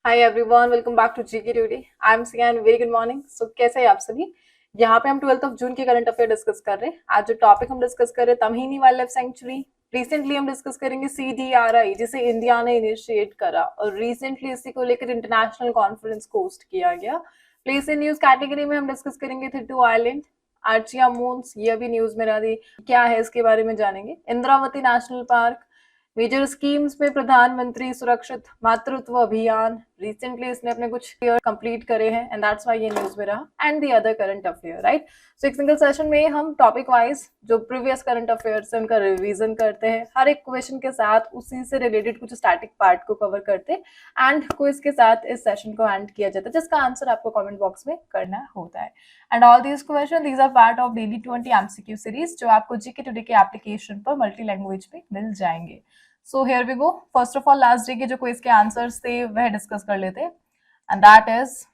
Hi everyone, welcome back to GK today. I am सियान, very good morning. So कैसे हैं आप सभी? यहाँ पे हम 12 जून के करंट अफेयर डिस्कस कर रहे हैं। आज जो टॉपिक हम डिस्कस कर रहे हैं, तमहीनी वाइल्ड लाइफ सेंचुरी। रिसेंटली हम डिस्कस करेंगे CDRI, जिसे इंडिया ने इनिशिएट करा और रिसेंटली इसी को लेकर इंटरनेशनल कॉन्फ्रेंस को होस्ट किया गया। प्लेस इन न्यूज कैटेगरी में हम डिस्कस करेंगे थिटू आइलैंड, आर्चिया मून्स, ये भी न्यूज में रहा थी, क्या है इसके बारे में जानेंगे। Indravati national park, major schemes में प्रधानमंत्री सुरक्षित मातृत्व अभियान, रिसेंटली इसने अपने कुछ ईयर कंप्लीट करे हैं एंड दैट्स व्हाई ये न्यूज में रहा, and the other current affair, right. So एक सिंगल सेशन में हम टॉपिक वाइज जो प्रीवियस करंट अफेयर्स है उनका रिवीजन करते हैं, हर एक क्वेश्चन के साथ उसी से रिलेटेड कुछ स्टैटिक पार्ट को कवर करते हैं एंड क्विज के साथ इस सेशन को एंड किया जाता है, जिसका आंसर आपको कमेंट बॉक्स में करना होता है। And all these question these are part of daily 20 MCQ series, जो आपको जीके टुडे के एप्लीकेशन पर मल्टी लैंग्वेज पे मिल जाएंगे। So here we go. First of all, last day के जो क्विज के आंसर्स थे वह डिस्कस कर लेते हैं, and that is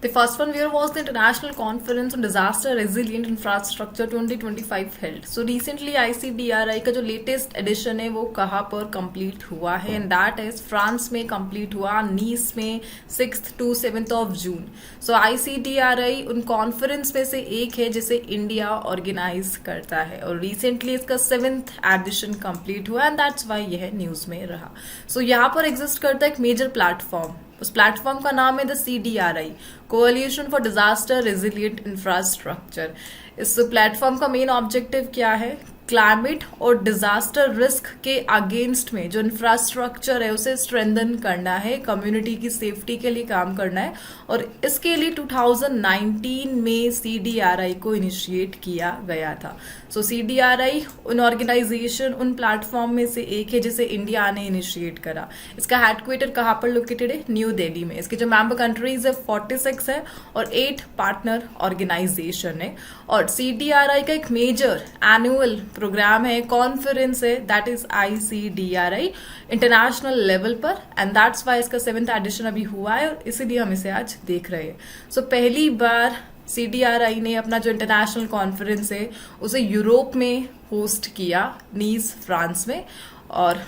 the first one where was the International Conference on Disaster Resilient Infrastructure 2025 held. So recently ICDRI का जो लेटेस्ट एडिशन है वो कहाँ पर कंप्लीट हुआ है, एंड दैट इज फ्रांस में कंप्लीट हुआ, नीस में 6th to 7th of June. So ICDRI उन कॉन्फ्रेंस में से एक है जिसे इंडिया ऑर्गेनाइज करता है और रिसेंटली इसका 7th एडिशन कंप्लीट हुआ, एंड दैट्स वाई यह न्यूज में रहा। सो यहाँ पर एग्जिस्ट करता है एक मेजर प्लेटफॉर्म, उस प्लेटफॉर्म का नाम है the CDRI, coalition for disaster resilient infrastructure. इस प्लेटफॉर्म का मेन ऑब्जेक्टिव क्या है? क्लाइमेट और डिजास्टर रिस्क के अगेंस्ट में जो इंफ्रास्ट्रक्चर है उसे स्ट्रेंथन करना है, कम्युनिटी की सेफ्टी के लिए काम करना है, और इसके लिए 2019 में CDRI को इनिशिएट किया गया था। सो CDRI उन ऑर्गेनाइजेशन, उन प्लेटफॉर्म में से एक है जिसे इंडिया ने इनिशिएट करा। इसका हेडक्वार्टर कहाँ पर लोकेटेड है? न्यू दिल्ली में। इसके जो मेंबर कंट्रीज है 46 है और 8 पार्टनर ऑर्गेनाइजेशन है, और CDRI का एक मेजर एनुअल प्रोग्राम है, कॉन्फ्रेंस है, that is ICDRI international level पर, एंड दैट्स वाई इसका 7th एडिशन अभी हुआ है और इसीलिए हम इसे आज देख रहे हैं। सो पहली बार CDRI ने अपना जो इंटरनेशनल कॉन्फ्रेंस है उसे यूरोप में होस्ट किया, नीस फ्रांस में, और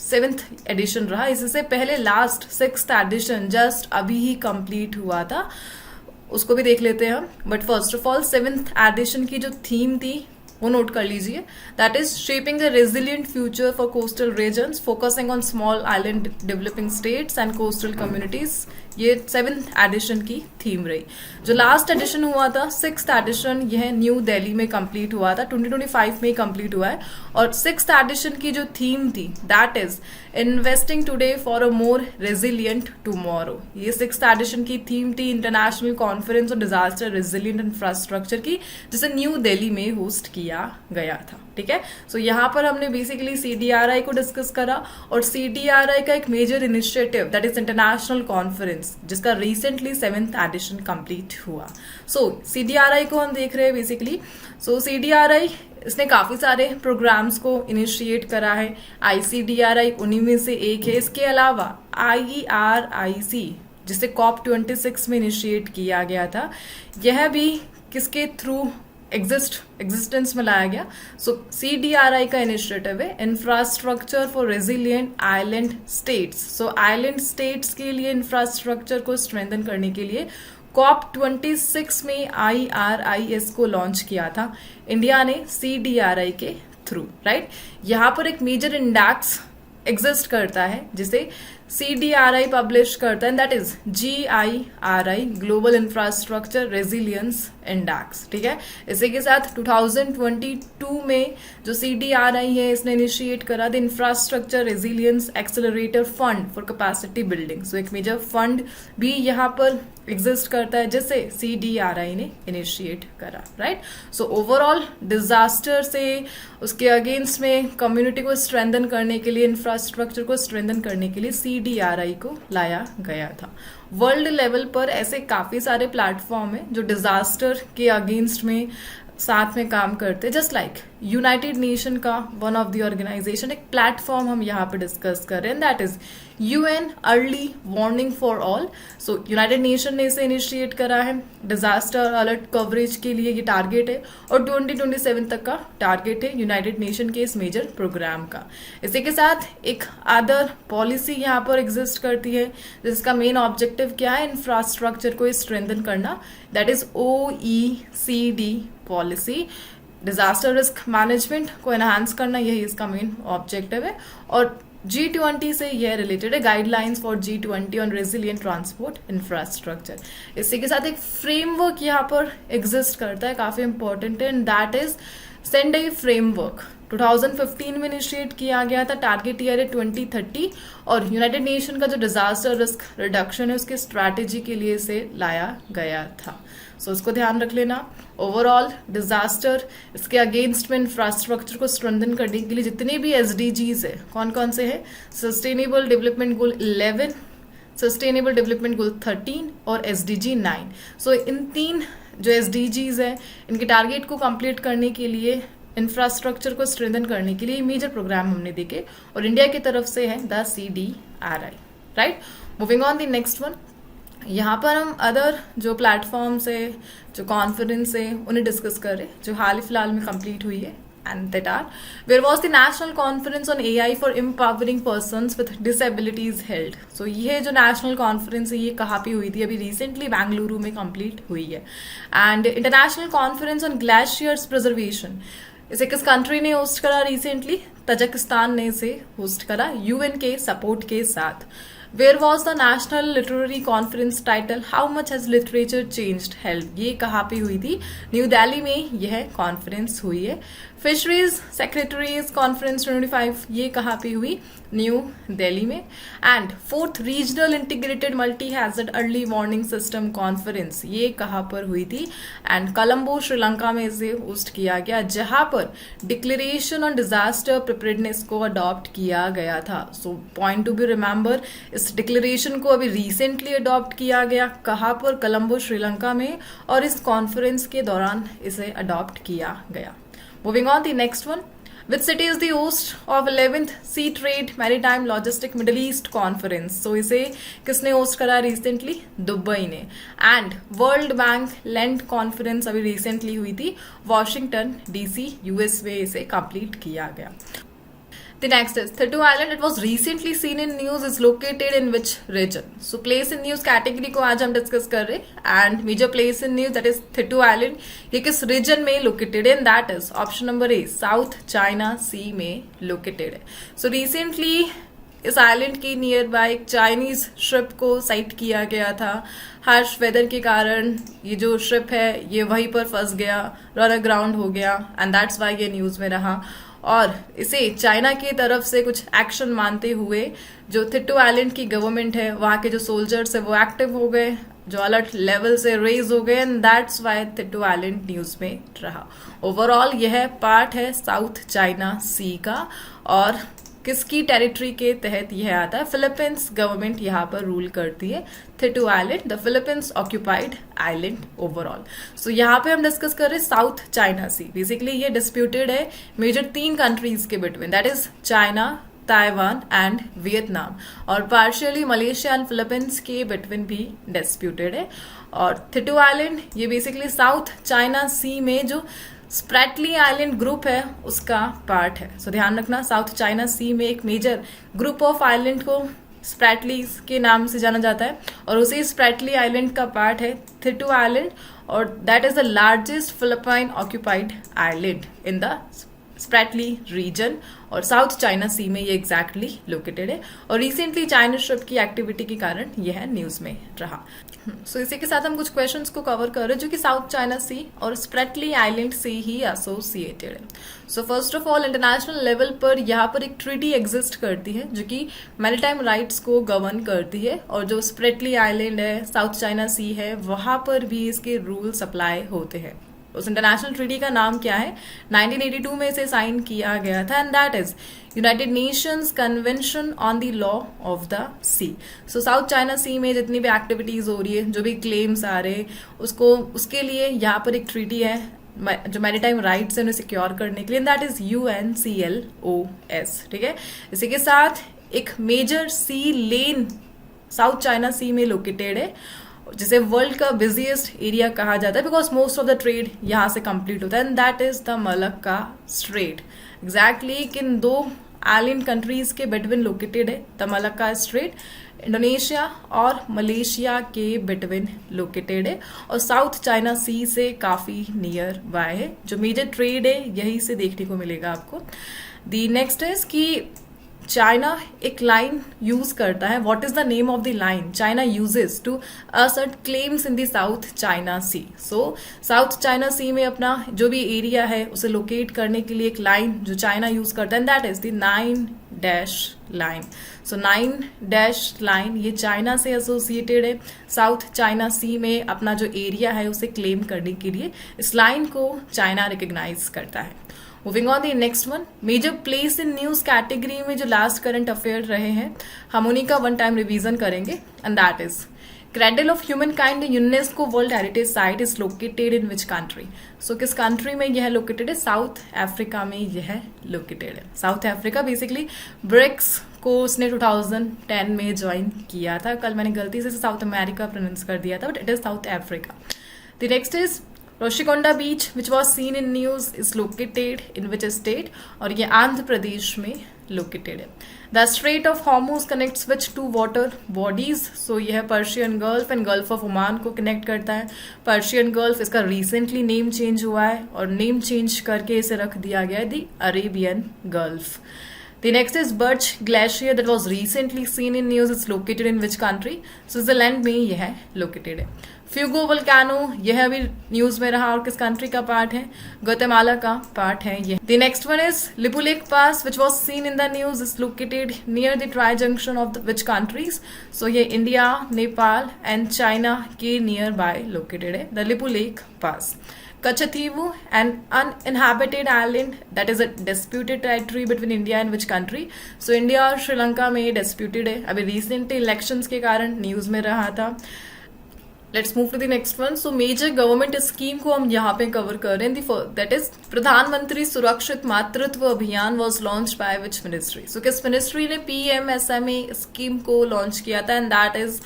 7th एडिशन रहा। इससे पहले लास्ट 6th एडिशन जस्ट अभी ही कंप्लीट हुआ था, उसको भी देख लेते हैं हम। But first of all 7th edition की जो थीम थी वो नोट कर लीजिए, that is shaping the resilient future for coastal regions, focusing on small island developing states and coastal communities. ये 7th एडिशन की थीम रही। जो लास्ट एडिशन हुआ था 6th एडिशन, यह न्यू दिल्ली में कंप्लीट हुआ था, 2025 में कंप्लीट हुआ है, और 6th एडिशन की जो थीम थी that is investing today for a more resilient tomorrow. ये 6th एडिशन की थीम थी international conference on disaster resilient infrastructure की, जिसे न्यू दिल्ली में होस्ट किया गया था। ठीक है, सो यहाँ पर हमने बेसिकली CDRI को डिस्कस करा, और CDRI का एक major initiative that is international conference, जिसका रिसेंटली 7th एडिशन कंप्लीट हुआ। सो CDRI को हम देख रहे हैं बेसिकली। सो CDRI इसने काफी सारे प्रोग्राम्स को इनिशिएट करा है, ICDRI उन्हीं में से एक है। इसके अलावा IERIC, जिसे COP26 में इनिशिएट किया गया था, यह भी किसके थ्रू एग्जिस्टेंस में लाया गया? सो CDRI का इनिशिएटिव है infrastructure for resilient island states. So island states के लिए इंफ्रास्ट्रक्चर को स्ट्रेंथन करने के लिए COP26 में IRIS को लॉन्च किया था इंडिया ने CDRI के थ्रू, राइट। यहाँ पर एक मेजर इंडेक्स एग्जिस्ट करता है जिसे CDRI पब्लिश करता है, that is GIRI, global infrastructure resilience index. ठीक है, इसी के साथ 2022 में जो CDRI है इसने इनिशिएट करा the infrastructure resilience accelerator fund for capacity building. So एक मेजर फंड भी यहाँ पर एग्जिस्ट करता है जिसे CDRI ने इनिशिएट करा, राइट। सो ओवरऑल डिजास्टर से उसके अगेंस्ट में कम्युनिटी को स्ट्रेंथन करने के लिए, इंफ्रास्ट्रक्चर को स्ट्रेंथन करने के लिए CDRI को लाया गया था। वर्ल्ड लेवल पर ऐसे काफी सारे प्लेटफॉर्म है जो डिजास्टर के अगेंस्ट में साथ में काम करते हैं, जस्ट लाइक यूनाइटेड नेशन का वन ऑफ द ऑर्गेनाइजेशन, एक प्लेटफॉर्म हम यहाँ पे डिस्कस कर रहे हैं, that is UN early warning for all. So United nation ने इसे इनिशिएट करा है, डिजास्टर अलर्ट कवरेज के लिए ये टारगेट है और 2027 तक का टारगेट है यूनाइटेड नेशन के इस मेजर प्रोग्राम का। इसी के साथ एक अदर पॉलिसी यहाँ पर एग्जिस्ट करती है जिसका मेन ऑब्जेक्टिव क्या है, इंफ्रास्ट्रक्चर को स्ट्रेंथन करना, that is OECD policy. Disaster risk management को एनहांस करना, यही इसका मेन ऑब्जेक्टिव है। और G20 से यह रिलेटेड है, guidelines for G20 on resilient transport infrastructure. इसी के साथ एक फ्रेमवर्क यहाँ पर एग्जिस्ट करता है, काफी इंपॉर्टेंट है, and that is Sendai framework. 2015 में इनिशिएट किया गया था, टारगेट ईयर है 2030 और यूनाइटेड नेशन का जो डिजास्टर रिस्क रिडक्शन है उसकी स्ट्रैटेजी के लिए इसे लाया गया था। सो इसको ध्यान रख लेना। ओवरऑल डिजास्टर, इसके अगेंस्ट में इंफ्रास्ट्रक्चर को स्ट्रेंथन करने के लिए जितने भी SDGs है, कौन कौन से हैं, sustainable development goal 11, sustainable development goal 13 और SDG 9। सो इन 3 जो SDGs है, इनके टारगेट को कंप्लीट करने के लिए, इंफ्रास्ट्रक्चर को स्ट्रेंथन करने के लिए मेजर प्रोग्राम हमने देखे और इंडिया की तरफ से है the CDRI, right. Moving on the next one, यहाँ पर हम अदर जो प्लेटफॉर्म्स है, जो कॉन्फ्रेंस है, उन्हें डिस्कस कर रहे हैं जो हाल फिलहाल में कंप्लीट हुई है, and that are where was the national conference on AI for empowering persons with disabilities held. So ये जो नेशनल कॉन्फ्रेंस है ये कहाँ पे हुई थी, अभी रिसेंटली बेंगलुरु में कंप्लीट हुई है। And international conference on glaciers preservation, इसे किस कंट्री ने होस्ट करा रिसेंटली, तजाकिस्तान ने इसे होस्ट करा UN के सपोर्ट के साथ। Where was the national literary conference title how much has literature changed held, ये कहाँ पे हुई थी, न्यू दिल्ली में यह कॉन्फ्रेंस हुई है। फिशरीज सेक्रेटरीज कॉन्फ्रेंस 25, ये कहाँ पे हुई, न्यू दिल्ली में। And 4th regional integrated multi hazard early warning system conference, ये कहाँ पर हुई थी, एंड कोलंबो श्रीलंका में इसे होस्ट किया गया, जहां पर डिक्लेरेशन ऑन डिजास्टर प्रिपेयर्डनेस को अडॉप्ट किया गया था। So point to be remember, इस डिक्लेरेशन को अभी रिसेंटली अडॉप्ट किया गया, कहाँ पर, कोलंबो श्रीलंका में, और इस कॉन्फ्रेंस के दौरान इसे अडॉप्ट किया गया। Moving on, the next one. Which city is the host of 11th Sea Trade Maritime Logistic Middle East Conference? So इसे किसने होस्ट करा रिसेंटली, दुबई ने। And world bank land conference अभी रिसेंटली हुई थी, वॉशिंगटन DC US में इसे complete किया गया। The next is Thitu Island. It was recently seen in news. Is located in which region? So place in news category को आज हम डिस्कस कर रहे हैं, and major place in news that is Thitu Island. ये किस region में located है? That is option number A, South China Sea में located है। So recently इस आइलैंड की नियर बाय एक चाइनीज शिप को साइट किया गया था। हार्श वेदर के कारण ये जो शिप है ये वहीं पर फंस गया, रन अग्राउंड हो गया, एंड दैट्स वाई ये न्यूज में रहा। और इसे चाइना की तरफ से कुछ एक्शन मानते हुए जो थिट्टू आइलैंड की गवर्नमेंट है, वहां के जो सोल्जर्स है वो एक्टिव हो गए, जो अलर्ट लेवल से रेज हो गए, and that's why Thitu island news में रहा। ओवरऑल यह पार्ट है साउथ चाइना सी का, और किसकी टेरिटरी के तहत यह आता है, फिलीपींस गवर्नमेंट यहाँ पर रूल करती है Thitu island, the Philippines occupied island overall. So यहाँ पे हम डिस्कस कर रहे हैं साउथ चाइना सी। बेसिकली ये डिस्प्यूटेड है मेजर 3 कंट्रीज के between, that is China, Taiwan and Vietnam, और पार्शियली मलेशिया एंड फिलीपींस के बिटवीन भी डिस्प्यूटेड है। और थिट्टू आइलैंड ये बेसिकली साउथ चाइना सी में जो स्प्रैटली आइलैंड ग्रुप है उसका पार्ट है। सो दैट रखना, साउथ चाइना सी में एक मेजर ग्रुप ऑफ आइलैंड को स्प्रैटली के नाम से जाना जाता है, और उसी स्प्रैटली आइलैंड का पार्ट है थिट्टू आइलैंड, और that is the largest Philippine occupied island in the Spratly region, और साउथ चाइना सी में ये एग्जैक्टली लोकेटेड है, और रिसेंटली चाइनीज शिप की एक्टिविटी के कारण यह न्यूज में रहा। सो इसी के साथ हम कुछ क्वेश्चंस को कवर कर रहे हैं जो कि साउथ चाइना सी और स्प्रैटली आइलैंड से ही एसोसिएटेड है। So first of all, international level पर यहाँ पर एक ट्रीटी एग्जिस्ट करती है जो कि मैरीटाइम राइट्स को गवर्न करती है, और जो स्प्रैटली आइलैंड है, साउथ चाइना सी है, वहां पर भी इसके रूल्स अप्लाई होते हैं। उस इंटरनेशनल ट्रीटी का नाम क्या है, 1982 में इसे साइन किया गया था, and that is United Nations Convention on the Law of the Sea. So South China Sea में जितनी भी एक्टिविटीज हो रही है, जो भी क्लेम्स आ रहे, उसके लिए यहाँ पर एक ट्रीटी है, जो मैरीटाइम राइट्स है उन्हें सिक्योर करने के लिए, दैट इज UNCLOS, ठीक है। इसी के साथ एक मेजर सी लेन साउथ चाइना सी में लोकेटेड है, जिसे वर्ल्ड का बिजिएस्ट एरिया कहा जाता है because most of the trade यहाँ से कंप्लीट होता है, and that is the Malacca strait. Exactly किन दो आइलैंड कंट्रीज के बिटवीन लोकेटेड है द मलक्का स्ट्रेट, इंडोनेशिया और मलेशिया के बिटवीन लोकेटेड है और साउथ चाइना सी से काफी नियर बाय है। जो मेजर ट्रेड है यही से देखने को मिलेगा आपको। दी नेक्स्ट इज कि चाइना एक लाइन यूज करता है, what is the name of the line China uses to assert claims in the South China Sea. So South China Sea में अपना जो भी एरिया है उसे लोकेट करने के लिए एक लाइन जो चाइना यूज करता है, and that is the 9 line. So 9 line ये चाइना से एसोसिएटेड है, साउथ चाइना सी में अपना जो एरिया है उसे क्लेम करने के लिए इस लाइन को चाइना रिकग्नाइज करता है। Moving on the next one, major place in news category में जो लास्ट करंट अफेयर रहे हैं हम उन्हीं का वन टाइम रिवीजन करेंगे, and that is cradle of humankind UNESCO world heritage site is located in which country. So किस country में यह लोकेटेड है? साउथ अफ्रीका में यह लोकेटेड है। साउथ अफ्रीका बेसिकली ब्रिक्स को उसने 2010 में ज्वाइन किया था। कल मैंने गलती से साउथ अमेरिका प्रोनाउंस कर दिया था, but it is South Africa. The next is Rushikonda beach which was seen in news is located in which state, और ये आंध्र प्रदेश में लोकेटेड है। The strait of Hormuz connects which two water bodies. So यह Persian gulf and gulf of Oman को connect करता है। Persian gulf इसका recently name change हुआ है और नेम चेंज करके इसे रख दिया गया है the Arabian gulf. The next is Birch Glacier that was recently seen in news. It's located in which country? Switzerland में यह located है। फ्यूगो वोल्केनो यह अभी न्यूज में रहा और किस कंट्री का पार्ट है? ग्वाटेमाला का पार्ट है यह। The next one is Lipulekh pass which was seen in the news is located near the tri junction of the which countries? So ये इंडिया, नेपाल एंड चाइना के नियर बाय लोकेटेड है the Lipulekh pass. Kachativu, an uninhabited island that is a disputed territory between India and which country? So India और श्रीलंका में ये disputed है, अभी recent elections के कारण न्यूज में रहा था। Let's move to the next one. So major government scheme को हम यहाँ पे कवर कर रहे हैं। That is प्रधानमंत्री सुरक्षित मातृत्व अभियान was launched by which ministry? So किस मिनिस्ट्री ने PMSMA स्कीम को लॉन्च किया था, and that is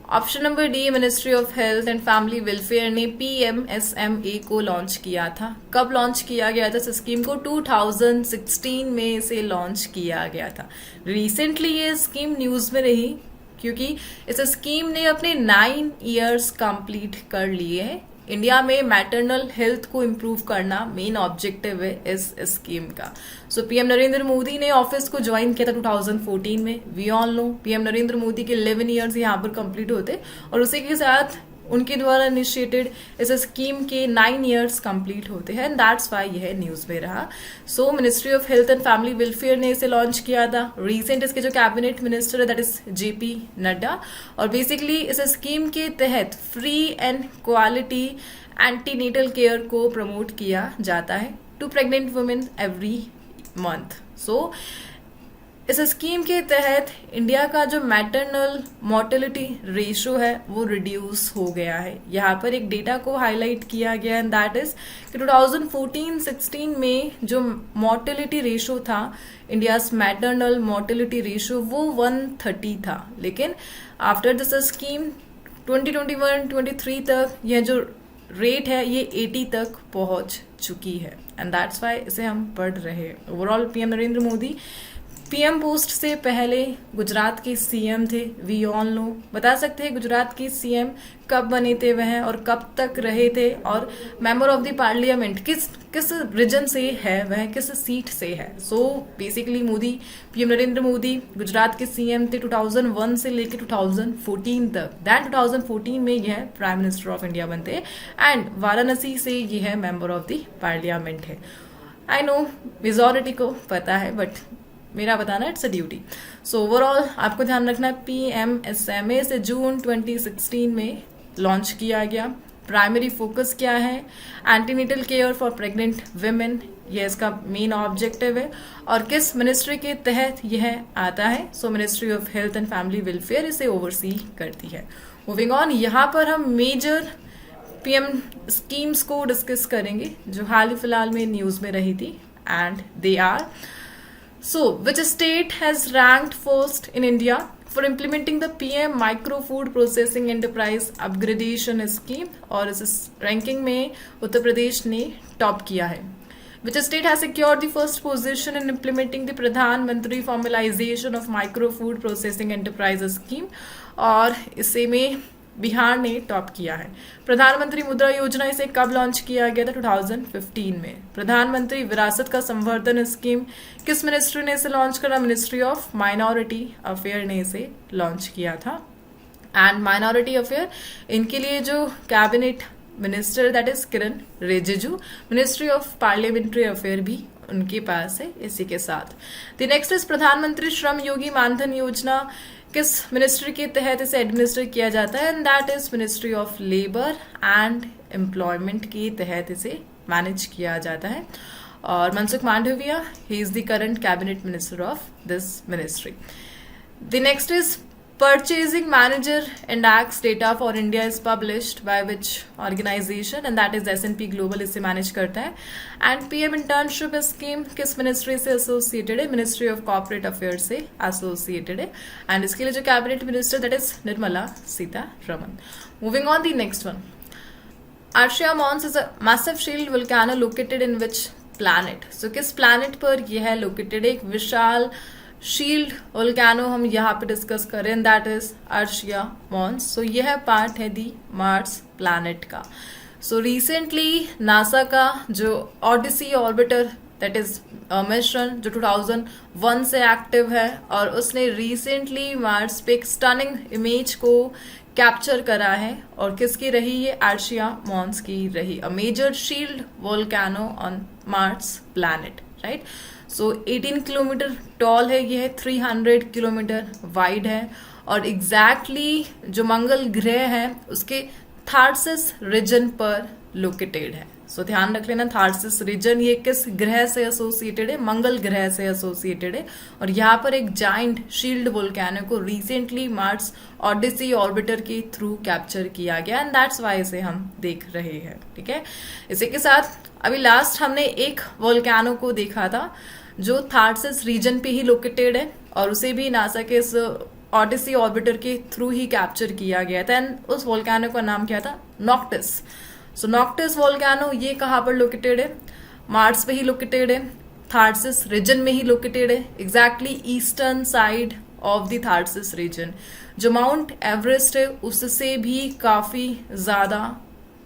option number D, ministry of health and family welfare ने PMSMA को लॉन्च किया था। कब लॉन्च किया गया था इस स्कीम को? 2016 में इसे लॉन्च किया गया था। रिसेंटली ये स्कीम न्यूज में रही क्योंकि इस स्कीम ने अपने 9 ईयर्स कंप्लीट कर लिए हैं। इंडिया में मैटरनल हेल्थ को इम्प्रूव करना मेन ऑब्जेक्टिव है इस स्कीम का। सो पीएम नरेंद्र मोदी ने ऑफिस को ज्वाइन किया था 2014 में। We all know PM Narendra Modi के 11 ईयर्स यहाँ पर कंप्लीट होते और उसी के साथ उनके द्वारा इनिशिएटेड इस स्कीम के 9 ईयर्स कंप्लीट होते हैं, एंड दैट्स वाई यह न्यूज में रहा। So ministry of health and family welfare ने इसे लॉन्च किया था। रिसेंट इसके जो कैबिनेट मिनिस्टर है दैट इज JP नड्डा, और बेसिकली इस स्कीम के तहत free and quality antenatal care को प्रमोट किया जाता है to pregnant women every month. So इस स्कीम के तहत इंडिया का जो मैटरनल मोर्टेलिटी रेशियो है वो रिड्यूस हो गया है। यहाँ पर एक डेटा को हाईलाइट किया गया, एंड दैट इज कि 2014-16 में जो मोर्टेलिटी रेशियो था, इंडिया मैटरनल मोर्टेलिटी रेशियो वो 130 था, लेकिन आफ्टर दिस स्कीम 2021-23 तक यह जो रेट है ये 80 तक पहुंच चुकी है, एंड दैट्स वाई इसे हम पढ़ रहे हैं। Overall PM Narendra Modi PM post से पहले गुजरात के सीएम थे। वी ऑल नो, बता सकते हैं गुजरात के सीएम कब बने थे वह और कब तक रहे थे, और मेंबर ऑफ द पार्लियामेंट किस रीजन से है वह, किस सीट से है। So basically PM Narendra Modi Gujarat के सीएम थे 2001 से लेकर 2014 तक। दैन 2014 में यह प्राइम मिनिस्टर ऑफ इंडिया बनते, एंड वाराणसी से यह मेंबर ऑफ द पार्लियामेंट है। आई नो मेजॉरिटी को पता है, बट मेरा बताना it's a duty. So overall आपको ध्यान रखना है PMSMA से जून 2016 में लॉन्च किया गया। प्राइमरी फोकस क्या है? Antenatal care for pregnant women, यह इसका मेन ऑब्जेक्टिव है, और किस मिनिस्ट्री के तहत यह आता है? सो ministry of health and family welfare इसे ओवरसी करती है। मूविंग ऑन, यहाँ पर हम मेजर पीएम स्कीम्स को डिस्कस करेंगे जो हाल ही फिलहाल में न्यूज में रही थी, and they are So, which state has ranked first in India for implementing the PM Micro Food Processing Enterprise Upgradation Scheme? और इस रैंकिंग में उत्तर प्रदेश ने टॉप किया है. Which state has secured the first position in implementing the प्रधान मंत्री Formalization of Micro Food Processing Enterprise Scheme? और इसे में बिहार ने टॉप किया है. प्रधानमंत्री मुद्रा योजना इसे कब लॉन्च किया गया था? 2015 में. प्रधानमंत्री विरासत का संवर्धन स्कीम किस मिनिस्ट्री ने इसे लॉन्च करा? मिनिस्ट्री ऑफ माइनॉरिटी अफेयर ने इसे लॉन्च किया था. एंड माइनॉरिटी अफेयर, इनके लिए जो cabinet minister that is Kiran Rijiju, ministry of parliamentary affair भी उनके पास है इसी के साथ. द नेक्स्ट इज प्रधानमंत्री श्रम योगी मानधन योजना किस मिनिस्ट्री के तहत इसे एडमिनिस्टर किया जाता है? And that is ministry of labour and employment के तहत इसे मैनेज किया जाता है. और Mansukh Mandaviya, he is the current cabinet minister of this ministry. The next is Purchasing Manager Index data for India is published by which organization? And that is S&P Global इसे manage करता है. And PM Internship Scheme किस ministry से associated है? Ministry of corporate affair से associated है. And इसके लिए जो cabinet minister that is Nirmala Sitharaman. Moving on the next one. Arshia Mons is a massive shield volcano located in which planet? So किस planet पर यह है लोकेटेड? एक विशाल शील्ड वोल्केनो हम यहाँ पे डिस्कस करें, दैट इज अर्शिया मॉन्स. सो यह पार्ट है दी मार्स प्लैनेट का. सो रिसेंटली नासा का जो Odyssey orbiter that is mission जो 2001 से एक्टिव है, और उसने रिसेंटली मार्स पे एक स्टनिंग इमेज को कैप्चर करा है. और किसकी रही? ये अर्शिया मॉन्स की रही. A major shield volcano on Mars planet, right. So 18 kilometre tall है ये, 300 किलोमीटर वाइड है, और एग्जैक्टली जो मंगल ग्रह है उसके थार्सिस रीजन पर लोकेटेड है. सो ध्यान रख लेना, थार्सिस रीजन ये किस ग्रह से एसोसिएटेड है? मंगल ग्रह से एसोसिएटेड है. और यहाँ पर एक जाइंट शील्ड वोल्केनो को रिसेंटली मार्स ऑडिसी ऑर्बिटर के थ्रू कैप्चर किया गया, एंड दैट्स वाई इसे हम देख रहे हैं. ठीक है. इसी के साथ अभी लास्ट हमने एक वोल्केनो को देखा था जो थार्सिस रीजन पे ही लोकेटेड है, और उसे भी नासा के इस ऑडिसी ऑर्बिटर के थ्रू ही कैप्चर किया गया था. एंड उस वोल्केनो का नाम क्या था? नॉक्टिस. सो नॉक्टिस वोल्केनो ये कहाँ पर लोकेटेड है? मार्स पे ही लोकेटेड है, थार्सिस रीजन में ही लोकेटेड है, exactly eastern side of the Tharsis region. जो माउंट एवरेस्ट है उससे भी काफी ज्यादा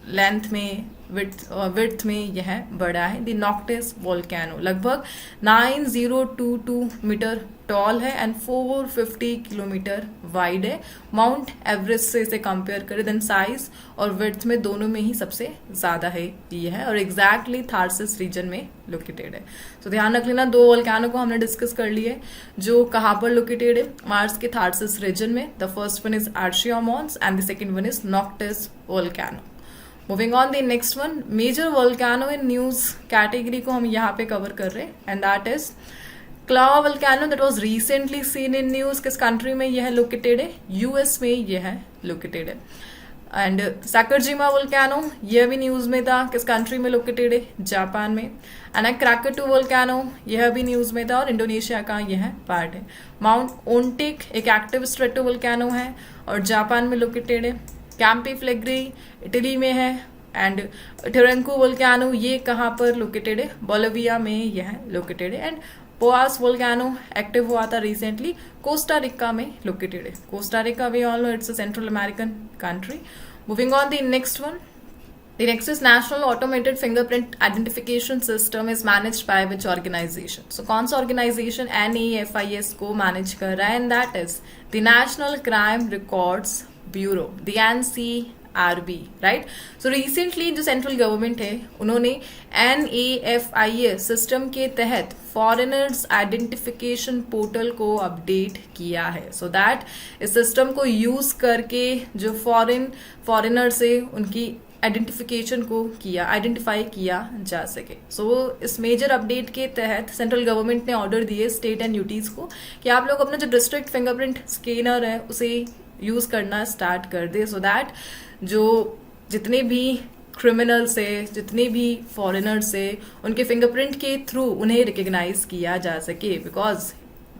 लेंथ में विड्थ में यह बड़ा है. द नॉक्टिस वोल्केनो लगभग 9022 मीटर टॉल है एंड 450 किलोमीटर वाइड है. माउंट एवरेस्ट से इसे कंपेयर करें देन साइज और विड्थ में दोनों में ही सबसे ज्यादा है ये है, और एग्जैक्टली थार्सिस रीजन में लोकेटेड है. तो ध्यान रख लेना, दो वोल्केनो को हमने डिस्कस कर लिए जो कहाँ पर लोकेटेड है? मार्स के थार्सिस रीजन में. The first one is Arsia Mons and the second one is Noctis volcano. Moving on the next one, major volcano in news category को हम यहाँ पे कवर कर रहे हैं, and that is Kilauea volcano that was recently seen in news. किस country में यह लोकेटेड है? यूएस में यह लोकेटेड है. एंड सैकरजिमा वोल्केनो यह भी न्यूज में था. किस कंट्री में लोकेटेड है? जापान में. एंड क्राकेटू वोल्केनो यह भी न्यूज में था और इंडोनेशिया का यह पार्ट है. माउंट ओंटेक एक एक्टिव स्ट्रेटो वोल्केनो है और जापान में लोकेटेड है. कैंपी फ्लेग्री इटली में है. एंड टेरेंको वोल्केनो ये कहाँ पर लोकेटेड है? बोलिविया में यह लोकेटेड है. एंड पोआस वोल्केनो एक्टिव हुआ था रिसेंटली, कोस्टा रिका में लोकेटेड है. Costa Rica we all know it's a Central American country. Moving on the next one, the next is National Automated Fingerprint Identification System is managed by which organization? So कौन सा organization NAFIS को manage कर रहा है? and that is the National Crime Records Bureau, the NCRB, right? So recently जो central government है उन्होंने NAFIS system के तहत फॉरेनर्स आइडेंटिफिकेशन पोर्टल को अपडेट किया है, सो दैट इस सिस्टम को यूज करके जो फॉरेनर से उनकी आइडेंटिफिकेशन को आइडेंटिफाई किया जा सके. सो इस मेजर अपडेट के तहत सेंट्रल गवर्नमेंट ने ऑर्डर दिए स्टेट एंड यूटीज को कि आप लोग अपना जो डिस्ट्रिक्ट फिंगरप्रिंट स्कैनर है उसे यूज करना स्टार्ट कर दे, सो दैट जो जितने भी क्रिमिनल से, जितने भी फॉरेनर से, उनके फिंगरप्रिंट के थ्रू उन्हें रिकग्नाइज किया जा सके। बिकॉज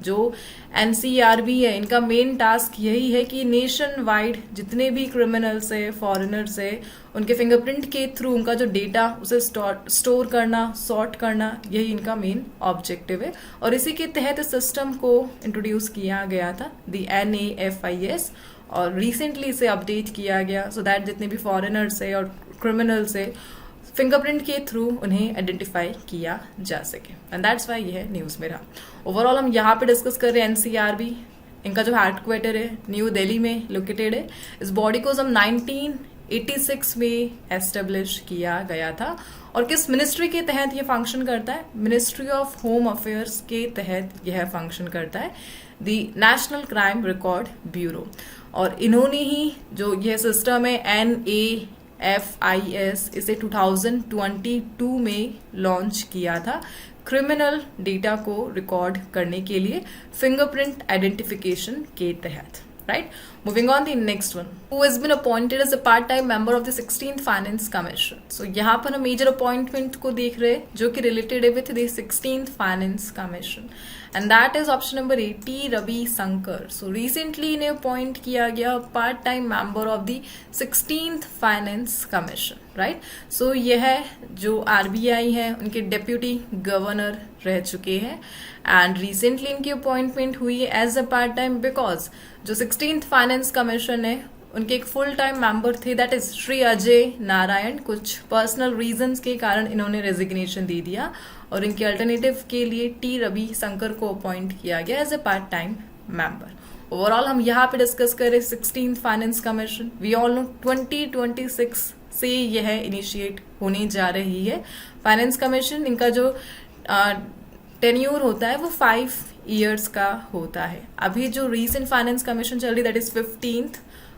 जो NCRB है, इनका मेन टास्क यही है कि नेशन वाइड जितने भी क्रिमिनल से, फॉरेनर से, उनके फिंगरप्रिंट के थ्रू उनका जो डेटा उसे स्टोर करना, सॉर्ट करना, यही इनका मेन ऑब्जेक्टिव है। और इसी के तहत इस सिस्टम को इंट्रोड्यूस किया गया था, दी NAFIS, और रिसेंटली इसे अपडेट किया गया सो दैट जितने भी फॉरेनर से और क्रिमिनल से फिंगरप्रिंट के थ्रू उन्हें आइडेंटिफाई किया जा सके। एंड दैट्स वाई ये है न्यूज़ में रहा। ओवरऑल हम यहाँ पे डिस्कस कर रहे हैं NCRB, इनका जो हेडक्वार्टर है न्यू दिल्ली में लोकेटेड है। इस बॉडी को हम 1986 में एस्टेब्लिश किया गया था। और किस मिनिस्ट्री के तहत ये फंक्शन करता है? मिनिस्ट्री ऑफ होम अफेयर्स के तहत यह फंक्शन करता है, दी नेशनल क्राइम रिकॉर्ड ब्यूरो। और इन्होंने ही जो यह सिस्टम है NAFIS, इसे 2022 में लॉन्च किया था क्रिमिनल डेटा को रिकॉर्ड करने के लिए फिंगरप्रिंट आइडेंटिफिकेशन के तहत। Right? Moving on the next one, who has been appointed as a part-time member of the 16th Finance Commission. So यहाँ पर हम मेजर अपॉइंटमेंट को देख रहे हैं जो कि रिलेटेड है with the 16th Finance Commission, and that is option number A, T. Ravi Shankar. So recently इन्हें अपॉइंट किया गया part-time member of the 16th Finance Commission. Right, so यह जो RBI है उनके डेप्यूटी गवर्नर रह चुके हैं एंड रिसेंटली इनकी अपॉइंटमेंट हुई है as a part time, because जो 16th फाइनेंस कमीशन है उनके एक फुल टाइम मेंबर थे, दैट इज श्री अजय नारायण। कुछ पर्सनल रीजंस के कारण इन्होंने रेजिग्नेशन दे दिया और इनके अल्टरनेटिव के लिए T. रवि शंकर को अपॉइंट किया गया as a part time member. Overall हम यहाँ पे डिस्कस करें 16th finance commission, we all know 2026 से यह इनिशिएट होने जा रही है फाइनेंस कमीशन। इनका जो टेन्यूर होता है वो 5 इयर्स का होता है। अभी जो रीसेंट फाइनेंस कमीशन चल रही दैट इज 15th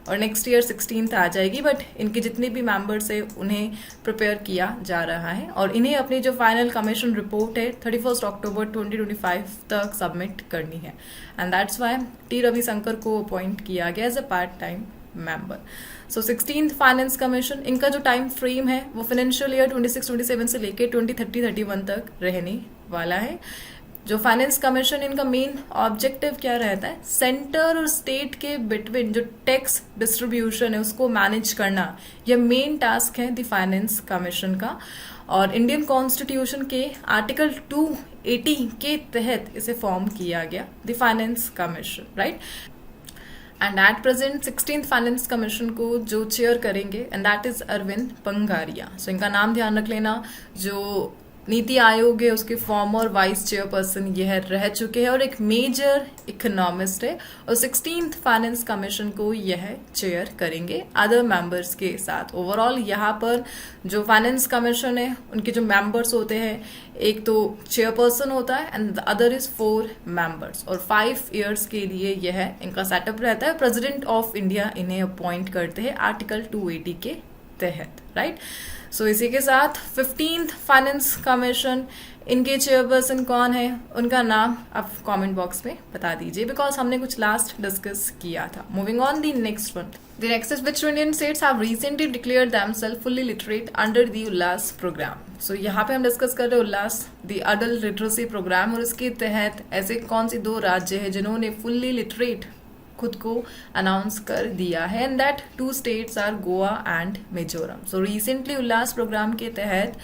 और नेक्स्ट ईयर 16th आ जाएगी, बट इनके जितने भी मेंबर्स है उन्हें प्रिपेयर किया जा रहा है और इन्हें अपनी जो फाइनल कमीशन रिपोर्ट है 31 अक्टूबर 2025 तक सबमिट करनी है and that's why T. Ravi Shankar को अपॉइंट किया गया as a part time member. So 16th finance commission, इनका जो टाइम फ्रेम है वो फाइनेंशियल ईयर 26-27 से लेके 2030-31 तक रहने वाला है। जो फाइनेंस कमीशन, इनका मेन ऑब्जेक्टिव क्या रहता है? सेंटर और स्टेट के बिटवीन जो टैक्स डिस्ट्रीब्यूशन है उसको मैनेज करना, यह मेन टास्क है द फाइनेंस कमीशन का। और इंडियन कॉन्स्टिट्यूशन के आर्टिकल 280 के तहत इसे फॉर्म किया गया the finance commission, right. And at present 16th finance commission को जो चेयर करेंगे एंड दैट इज अरविंद पंगारिया। सो इनका नाम ध्यान रख लेना, जो नीति आयोग है उसके फॉर्मर वाइस चेयरपर्सन यह रह चुके हैं और एक मेजर इकोनॉमिस्ट है और 16th फाइनेंस कमीशन को यह चेयर करेंगे अदर मेंबर्स के साथ। ओवरऑल यहाँ पर जो फाइनेंस कमीशन है उनके जो मेंबर्स होते हैं, एक तो चेयरपर्सन होता है and the other is 4 members और 5 इयर्स के लिए यह इनका सेटअप रहता है। प्रेसिडेंट ऑफ इंडिया इन्हें अपॉइंट करते हैं आर्टिकल 280 के तहत, राइट। सो इसी के साथ 15th फाइनेंस कमीशन, इनके चेयरपर्सन कौन है, उनका नाम आप कमेंट बॉक्स में बता दीजिए बिकॉज हमने कुछ लास्ट डिस्कस किया था। Moving on the next one, the next is which Indian states have recently declared themselves fully literate under the Ullas programme. So यहाँ पे हम डिस्कस कर रहे हैं Ullas, the adult literacy programme, और इसके तहत ऐसे कौन सी 2 राज्य है जिन्होंने फुल्ली लिटरेट खुद को अनाउंस कर दिया है and that 2 states are Goa and Mizoram. So recently Ullas programme के तहत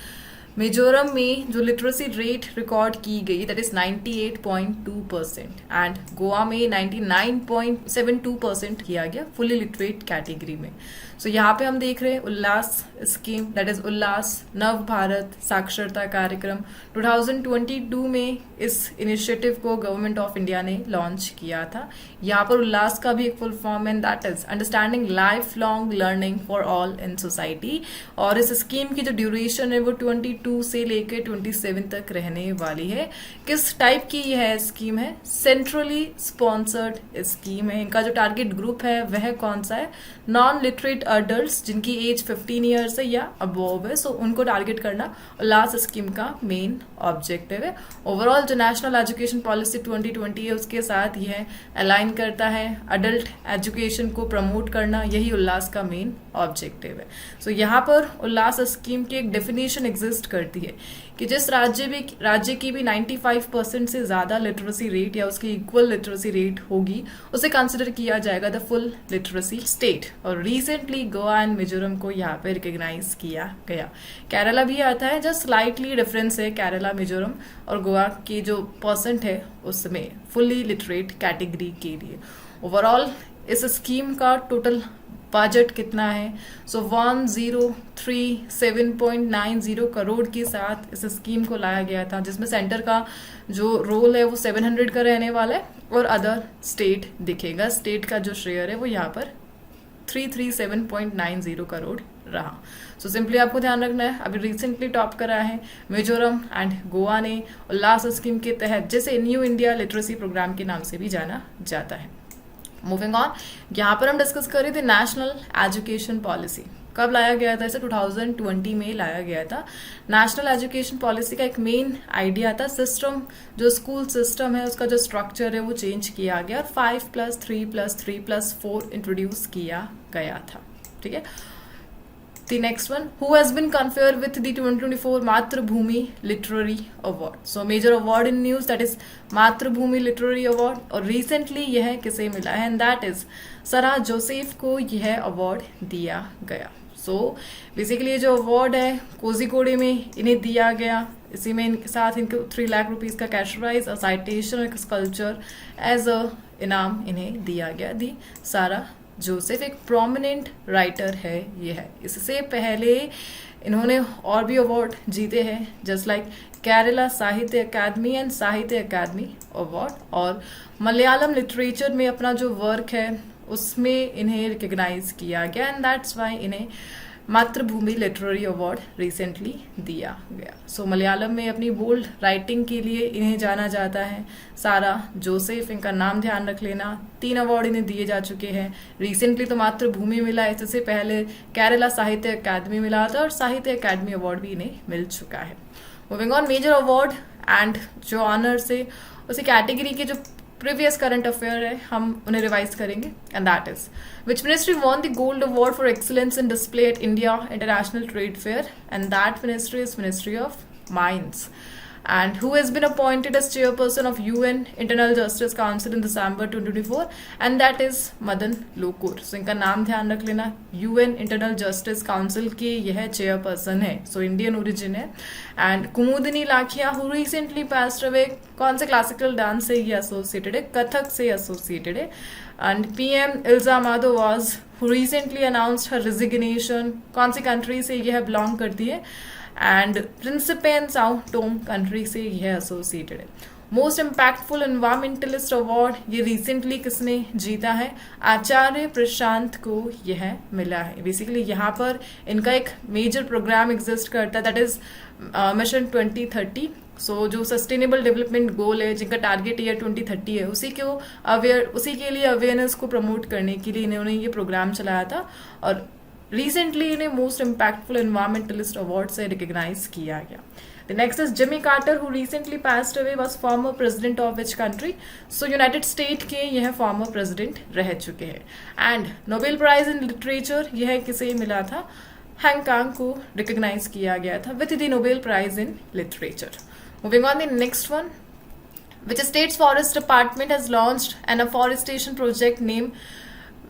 मिजोरम में जो लिटरेसी रेट रिकॉर्ड की गई दैट इज 98.2% एंड गोवा में 99.72% किया गया फुली लिटरेट कैटेगरी में। सो यहाँ पे हम देख रहे हैं उल्लास स्कीम, दैट इज उल्लास नव भारत साक्षरता कार्यक्रम 2022 में इस इनिशिएटिव को गवर्नमेंट ऑफ इंडिया ने लॉन्च किया था। यहाँ पर उल्लास का भी एक फुल फॉर्म है that is understanding life long learning for all in society और इस स्कीम की जो ड्यूरेशन है वो 22 22 से लेकर 27 तक रहने वाली है। किस टाइप की यह स्कीम है? सेंट्रली स्पॉन्सर्ड स्कीम है। इनका जो टारगेट ग्रुप है वह कौन सा है? नॉन लिटरेट अडल्ट जिनकी एज 15 ईयर्स है या अबोव है, सो उनको टारगेट करना उल्लास स्कीम का मेन ऑब्जेक्टिव है। ओवरऑल जो नेशनल एजुकेशन पॉलिसी 2020 है उसके साथ यह अलाइन करता है। अडल्ट एजुकेशन को प्रमोट करना यही उल्लास का मेन ऑब्जेक्टिव है। सो यहाँ पर उल्लास स्कीम की एक डेफिनेशन एग्जिस्ट करती है कि जिस राज्य की भी 95% से ज्यादा लिटरेसी रेट या उसकी इक्वल लिटरेसी रेट होगी उसे कंसिडर किया जाएगा द फुल लिटरेसी स्टेट। और रिसेंटली गोवा एंड मिजोरम को यहाँ पे रिकॉग्नाइज किया गया। केरला भी आता है, जस्ट स्लाइटली डिफरेंस है केरला, मिजोरम और गोवा की जो परसेंट है उसमें फुल्ली लिटरेट कैटेगरी के लिए। ओवरऑल इस स्कीम का टोटल बजट कितना है? सो 1037.90 करोड़ के साथ इस स्कीम को लाया गया था, जिसमें सेंटर का जो रोल है वो 700 का रहने वाला है और अदर स्टेट दिखेगा। स्टेट का जो शेयर है वो यहाँ पर 337.90 करोड़ रहा। सो सिंपली आपको ध्यान रखना है, अभी रिसेंटली टॉप करा है मिजोरम एंड गोवा ने उल्लास स्कीम के तहत, जिसे न्यू इंडिया लिटरेसी प्रोग्राम के नाम से भी जाना जाता है। मूविंग ऑन, यहाँ पर हम डिस्कस कर रहे थे नेशनल एजुकेशन पॉलिसी। कब लाया गया था? इसे 2020 में लाया गया था। नेशनल एजुकेशन पॉलिसी का एक मेन आइडिया था सिस्टम, जो स्कूल सिस्टम है उसका जो स्ट्रक्चर है वो चेंज किया गया और 5+3+3+4 इंट्रोड्यूस किया गया था। ठीक है। The next one, who has been conferred with the 2024 Mathrubhumi Literary Award? So major award in news, that is Mathrubhumi Literary Award, और recently यह किसे मिला है? And that is सरा जोसेफ को यह अवार्ड दिया गया। सो बेसिकली ये जो अवार्ड है कोझिकोडे में इन्हें दिया गया। इसी में इनके साथ इनको 3 लाख रुपीज का कैश प्राइज, साइटेशन और स्कल्पचर एज अ इनाम इन्हें दिया गया। दी सारा जोसेफ एक प्रोमिनेंट राइटर है ये है। इससे पहले इन्होंने और भी अवार्ड जीते हैं, जस्ट लाइक केरला साहित्य अकादमी एंड साहित्य अकादमी अवार्ड, और मलयालम लिटरेचर में अपना जो वर्क है उसमें इन्हें रिकग्नाइज किया गया एंड दैट्स वाई इन्हें मातृभूमि लिटरेरी अवार्ड रिसेंटली दिया गया। सो मलयालम में अपनी बोल्ड राइटिंग के लिए इन्हें जाना जाता है। सारा जोसेफ, इनका नाम ध्यान रख लेना। 3 अवार्ड इन्हें दिए जा चुके हैं। रिसेंटली तो मातृभूमि मिला है, इससे पहले केरला साहित्य अकादमी मिला था और साहित्य अकादमी अवार्ड भी इन्हें मिल चुका है। Moving on, major award and जो ऑनर से उसी कैटेगरी के जो प्रीवियस करंट अफेयर है हम उन्हें रिवाइज करेंगे। And that is which ministry won the gold award for excellence in display at India International Trade Fair? And that ministry is ministry of mines. And who has been appointed as chairperson of UN Internal Justice Council in December 2024? And that is Madan Lokur. So इनका नाम ध्यान रख लेना। UN Internal Justice Council के यह chairperson है, so Indian origin है। And Kumudini Lakhia who recently passed away, कौन से क्लासिकल डांस से ये एसोसिएटेड है? कथक से एसोसिएटेड है। एंड PM इल्जा माधोवाज who recently announced her resignation, कौन सी कंट्री से यह बिलोंग करती है? And Principe and Sao Tome country से यह एसोसिएटेड है। मोस्ट इम्पैक्टफुल एनवायरमेंटलिस्ट अवार्ड ये रिसेंटली किसने जीता है? आचार्य प्रशांत को यह मिला है। बेसिकली यहाँ पर इनका एक मेजर प्रोग्राम एग्जिस्ट करता है, दैट इज मिशन 2030। सो जो सस्टेनेबल डेवलपमेंट गोल है, जिनका टारगेट ईयर 2030 है, उसी के लिए अवेयरनेस को प्रमोट करने के लिए इन्होंने ये प्रोग्राम चलाया था और रिसेंटली इन्हें मोस्ट इम्पैक्टफुल एनवायरमेंटलिस्ट अवार्ड से रिकॉग्नाइज किया गया। The next is Jimmy Carter, who recently passed away, was former president of which country? So United State के यह फॉर्मर प्रेसिडेंट रह चुके हैं। And Nobel Prize in literature यह किसे मिला था? हैंगकांग को रिकॉग्नाइज किया गया था with the Nobel Prize in literature. Moving on, the next one, which state's forest department has launched an afforestation project named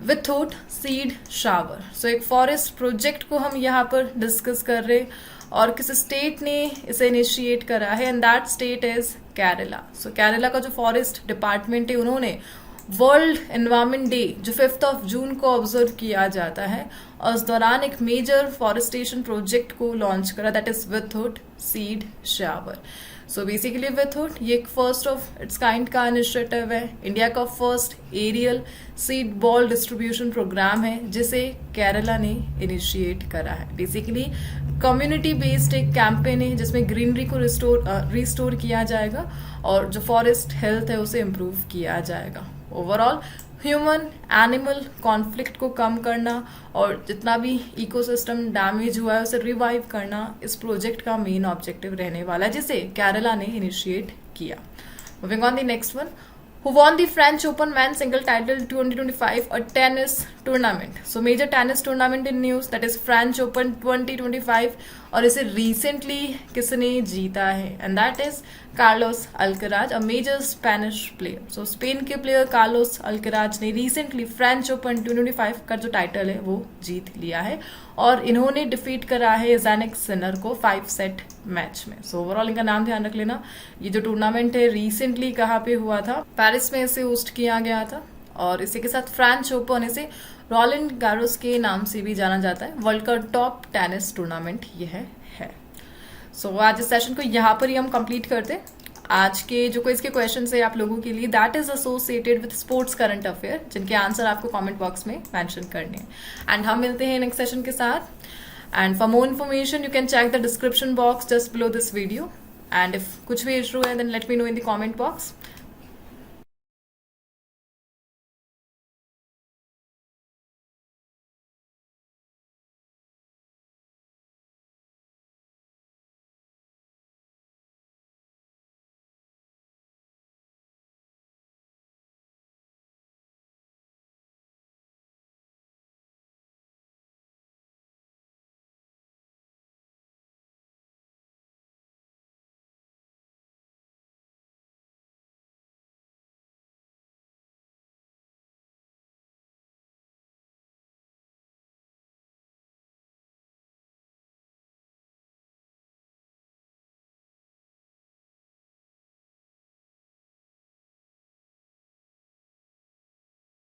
without seed shower? So एक forest project को हम यहाँ पर डिस्कस कर रहे और किस स्टेट ने इसे इनिशिएट करा है? And that state is Kerala. So Kerala का जो फॉरेस्ट डिपार्टमेंट है उन्होंने वर्ल्ड एनवायरमेंट डे जो 5 जून को ऑब्जर्व किया जाता है और उस दौरान एक मेजर फॉरेस्टेशन प्रोजेक्ट को लॉन्च करा, that is without seed shower. So basically without ये एक फर्स्ट ऑफ इट्स काइंड का इनिशिएटिव है, इंडिया का first aerial seed ball distribution programme है जिसे केरला ने इनिशिएट करा है। बेसिकली कम्युनिटी बेस्ड एक कैंपेन है जिसमें ग्रीनरी को रिस्टोर किया जाएगा और जो फॉरेस्ट हेल्थ है उसे इम्प्रूव किया जाएगा। ओवरऑल ह्यूमन एनिमल कॉन्फ्लिक्ट को कम करना और जितना भी इकोसिस्टम डैमेज हुआ है उसे रिवाइव करना इस प्रोजेक्ट का मेन ऑब्जेक्टिव रहने वाला है, जिसे केरला ने इनिशिएट किया। Moving on the next one, who won the French Open men's single title 2025, a tennis tournament. So major tennis tournament in news, that is French Open 2025, और इसे recently किसने जीता है, and that is Carlos Alcaraz, a major Spanish player. So Spain के player Carlos Alcaraz ने recently French Open 2025 का जो title है वो जीत लिया है और इन्होंने डिफीट करा है ज़ैनिक सिनर को 5 सेट मैच में। सो ओवरऑल इनका नाम ध्यान रख लेना। ये जो टूर्नामेंट है रिसेंटली कहाँ पे हुआ था, पेरिस में इसे होस्ट किया गया था और इसी के साथ फ्रेंच ओपन, इसे रोलैंड गारोस के नाम से भी जाना जाता है। वर्ल्ड का टॉप टेनिस टूर्नामेंट यह है। सो आज इस सेशन को यहाँ पर ही हम कंप्लीट करते हैं। आज के जो क्विज के क्वेश्चन है आप लोगों के लिए, that is associated with sports current affair, जिनके आंसर आपको कमेंट बॉक्स में मेंशन करने हैं। एंड हम मिलते हैं नेक्स्ट सेशन के साथ। And for more information you can check the description box just below this video. And if कुछ भी इशू है then let me know in the comment box.